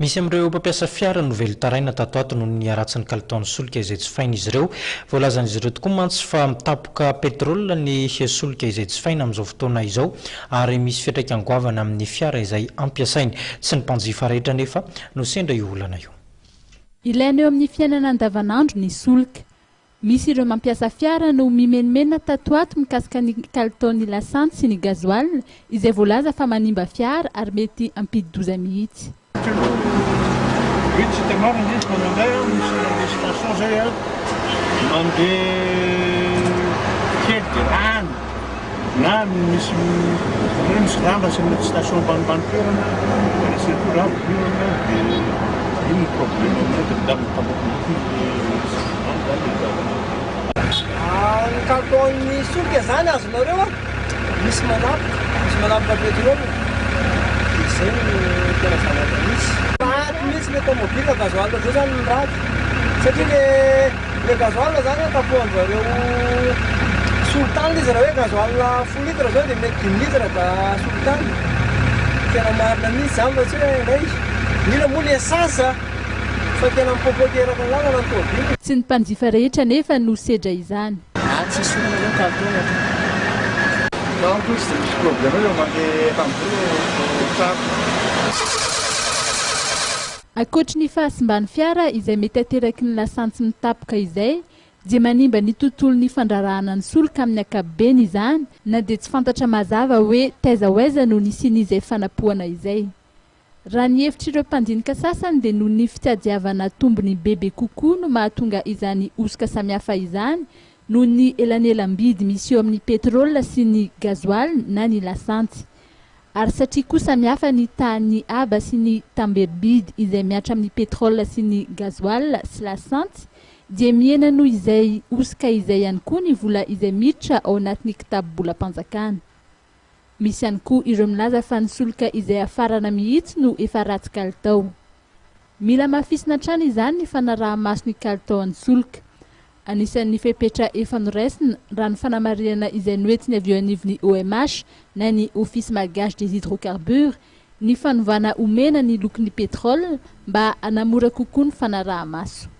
Misy amin'ireo mpampiasa fiara no velotaraina tato ato noho ny haratsin'ny kalitaon'ny solika izay tsy faina izy ireo. Voalazan'izy ireo tokoa mantsy fa mitapoka petrolina ny solika izay tsy faina amin'izao fotoana izao ary misy fiantraikany goavana amin'ny fiara izay ampiasainy. Tsy ny mpanjifa rehetra nefa no sendra io olana io. Ilaina eo amin'ny fiainana andavanandro ny solika. Misy ireo mampiasa fiara no mimenimena tato ato mikasika ny kalitaon'ny lasantsy sy ny gazoil izay voalaza fa manimba fiara ary mety ampidi-doza mihitsy. Oui, c'était marrant, on a station zay mandeha kely rano na misy rano sy mety station ambanimbany toerana c'est tout là ino problème mety davy ny kalitaon'ny solika zany azonareo misy manapoka petrol izay no tena zavatra misy misy le tomobile gazoil zao zany ny raty satria le gazoil zany tapohan'zareo solitany izy raha hoe gazoil 10 litre zao dia mety 10 litre da solitany tena marina mihitsy zany fa tsy hoe nay mila moa le essence fa tena mipopoteraka lalana ny tomobile. Tsy ny mpanjifa rehetra nefa no sedra izany. Tsisy olona zao kalitaona en plus misy problème eo mandeha tamboho Ankoatra ny fahasimbany fiara izay mety ateraky ny lasantsy mitapoka izay, dia manimba ny tontolon'ny fandrarahana ny solika amin'ny ankapobeny izany, na dia tsy fantatra mazava hoe taiza hoaiza no nisin'izay fanapohana izay. Raha ny hevitr'ireo mpandinika sasany dia noho ny fitadiavana tombony bebe kokoa no mahatonga izany osoka samihafa izany, noho ny elanelam-bidy misy eo amin'ny petrol sy ny gazoil na ny lasantsy. Ary satria koa samihafa ny tahan'ny aba sy ny tamberobidy izay miatra amin'ny petrol sy ny gazoil sy lasantsy, dia miena noho izay osoka izay ihany koa ny vola izay miditra ao anatin'ny kitapo-bolam-panjakana. Misy ihany koa ireo milaza fa ny solika izay afarana mihitsy no efa ratsy kalitao. Mila mafisina hatrany izany ny fanaraha-maso ny kalitaon'ny solika. Anisan'ny fepetra efa noraisina raha ny fanamarihana izay noentiny avy eo anivon'ny OMH na ny Office Malgache des Hydrocarbures ny fanovana omena ny lokon'ny petrol mba hanamora kokoa ny fanaraha-maso.